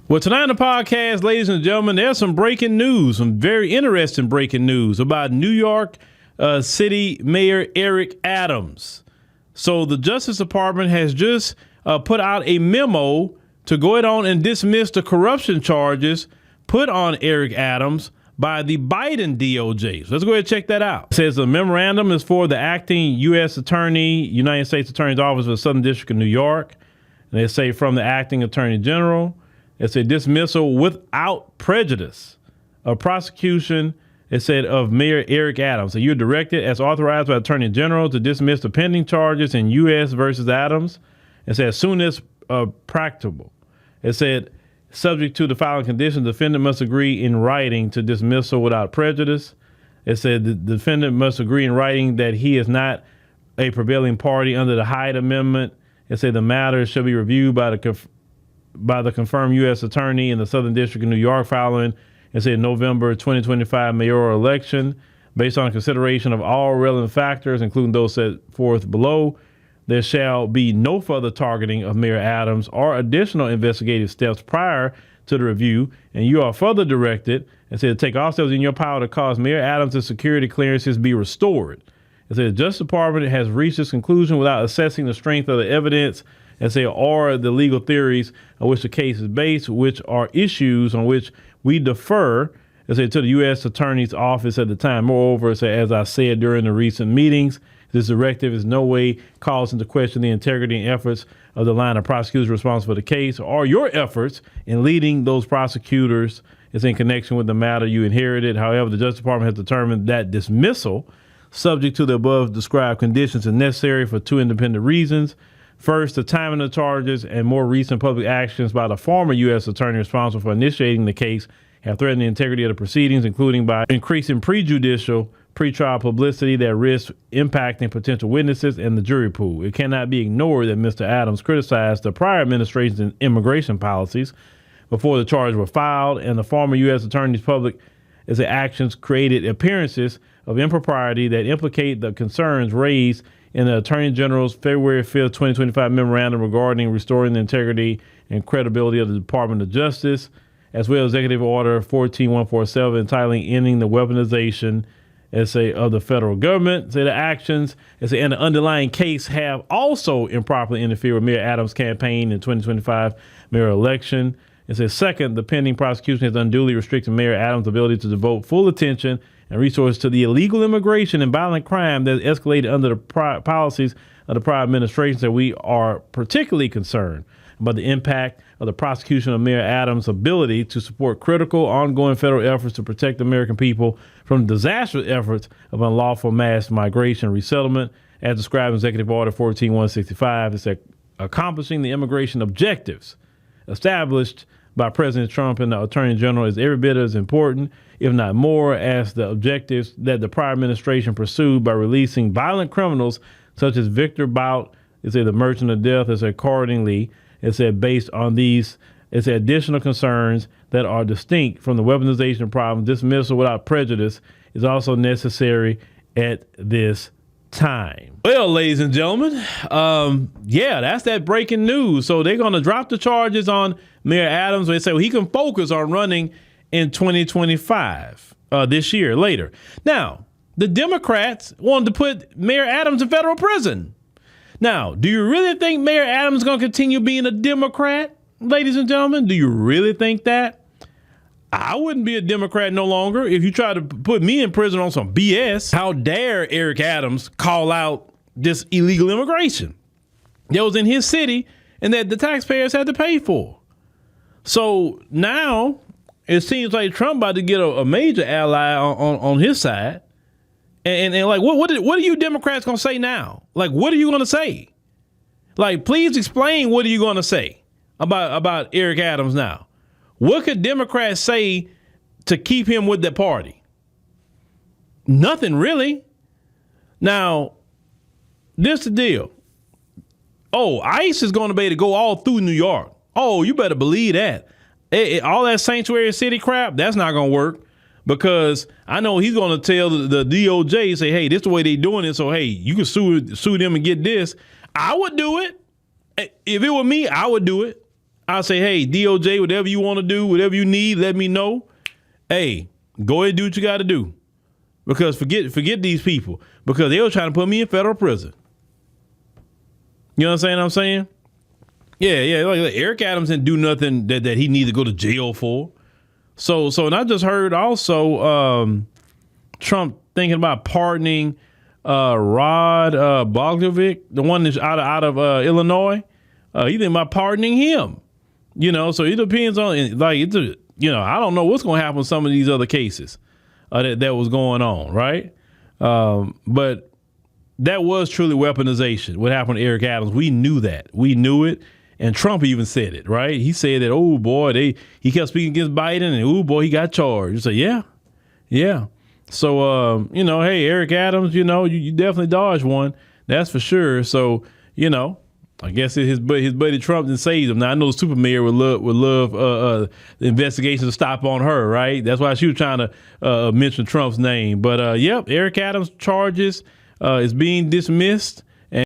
Well, tonight on the podcast, ladies and gentlemen, there's some breaking news, some very interesting breaking news about New York City Mayor Eric Adams. So the Justice Department has just put out a memo to go ahead on and dismiss the corruption charges put on Eric Adams by the Biden DOJ. So let's go ahead and check that out. It says the memorandum is for the acting U.S. Attorney, United States Attorney's Office for the Southern District of New York. And they say from the acting Attorney General. It's a dismissal without prejudice of prosecution, it said, of Mayor Eric Adams. So you're directed as authorized by Attorney General to dismiss the pending charges in U.S. versus Adams. It said as soon as practicable. It said subject to the following conditions, the defendant must agree in writing to dismissal without prejudice. It said the defendant must agree in writing that he is not a prevailing party under the Hyde Amendment. It said the matter shall be reviewed by the confirmed U.S. Attorney in the Southern District of New York following, it said, November 2025 mayoral election. Based on consideration of all relevant factors, including those set forth below, there shall be no further targeting of Mayor Adams or additional investigative steps prior to the review, and you are further directed, it said, to take all steps in your power to cause Mayor Adams' security clearances be restored. It said the Justice Department has reached this conclusion without assessing the strength of the evidence or the legal theories on which the case is based, which are issues on which we defer, to the U.S. Attorney's Office at the time. Moreover, as I said during the recent meetings, this directive is no way calls into question the integrity and efforts of the line of prosecutors responsible for the case or your efforts in leading those prosecutors is in connection with the matter you inherited. However, the Justice Department has determined that dismissal, subject to the above described conditions, is necessary for two independent reasons. First, the timing of the charges and more recent public actions by the former U.S. attorney responsible for initiating the case have threatened the integrity of the proceedings, including by increasing prejudicial pretrial publicity that risks impacting potential witnesses and the jury pool. It cannot be ignored that Mr. Adams criticized the prior administration's immigration policies before the charges were filed, and the former U.S. attorney's public actions created appearances of impropriety that implicate the concerns raised in the Attorney General's February 5th, 2025 memorandum regarding restoring the integrity and credibility of the Department of Justice, as well as Executive Order 14147 entitling ending the weaponization of the federal government. The actions and the underlying case have also improperly interfered with Mayor Adams' campaign in 2025 mayoral election. It says, second, the pending prosecution has unduly restricted Mayor Adams' ability to devote full attention and resources to the illegal immigration and violent crime that escalated under the policies of the prior administration. So we are particularly concerned about the impact of the prosecution of Mayor Adams' ability to support critical ongoing federal efforts to protect the American people from the disastrous efforts of unlawful mass migration and resettlement, as described in Executive Order 14165. It's accomplishing the immigration objectives established by President Trump and the Attorney General is every bit as important, if not more, as the objectives that the prior administration pursued by releasing violent criminals such as Victor Bout, the merchant of death, accordingly, based on these, additional concerns that are distinct from the weaponization problem. Dismissal without prejudice is also necessary at this time. Well, ladies and gentlemen, that's that breaking news. So they're going to drop the charges on Mayor Adams. They say he can focus on running in 2025, this year, later. Now, the Democrats wanted to put Mayor Adams in federal prison. Now, do you really think Mayor Adams is going to continue being a Democrat, ladies and gentlemen? Do you really think that? I wouldn't be a Democrat no longer if you try to put me in prison on some BS. How dare Eric Adams call out this illegal immigration that was in his city and that the taxpayers had to pay for? So now it seems like Trump about to get a major ally on his side. And like, what are you Democrats going to say now? Like, what are you going to say? Like, please explain what are you going to say about Eric Adams now? What could Democrats say to keep him with their party? Nothing really. Now, this the deal. Oh, ICE is going to be able to go all through New York. Oh, you better believe that. All that sanctuary city crap, that's not going to work. Because I know he's going to tell the DOJ, say, hey, this is the way they doing it. So, hey, you can sue them and get this. I would do it. If it were me, I would do it. I say, hey, DOJ, whatever you want to do, whatever you need, let me know. Hey, go ahead and do what you got to do. Because forget these people. Because they were trying to put me in federal prison. You know what I'm saying? Yeah. Like Eric Adams didn't do nothing that he needed to go to jail for. So, and I just heard also Trump thinking about pardoning Rod Bogdanovic, the one that's out of Illinois. He thinking about pardoning him. You know, so it depends on, like, I don't know what's going to happen with some of these other cases that was going on, right? But that was truly weaponization, what happened to Eric Adams. We knew that. We knew it. And Trump even said it, right? He said that, oh, boy, he kept speaking against Biden, and, oh, boy, he got charged. You say, yeah. So, hey, Eric Adams, you definitely dodged one. That's for sure. So, I guess his buddy Trump didn't save him. Now, I know the super mayor would love the investigation to stop on her, right? That's why she was trying to mention Trump's name. But, Eric Adams' charges is being dismissed.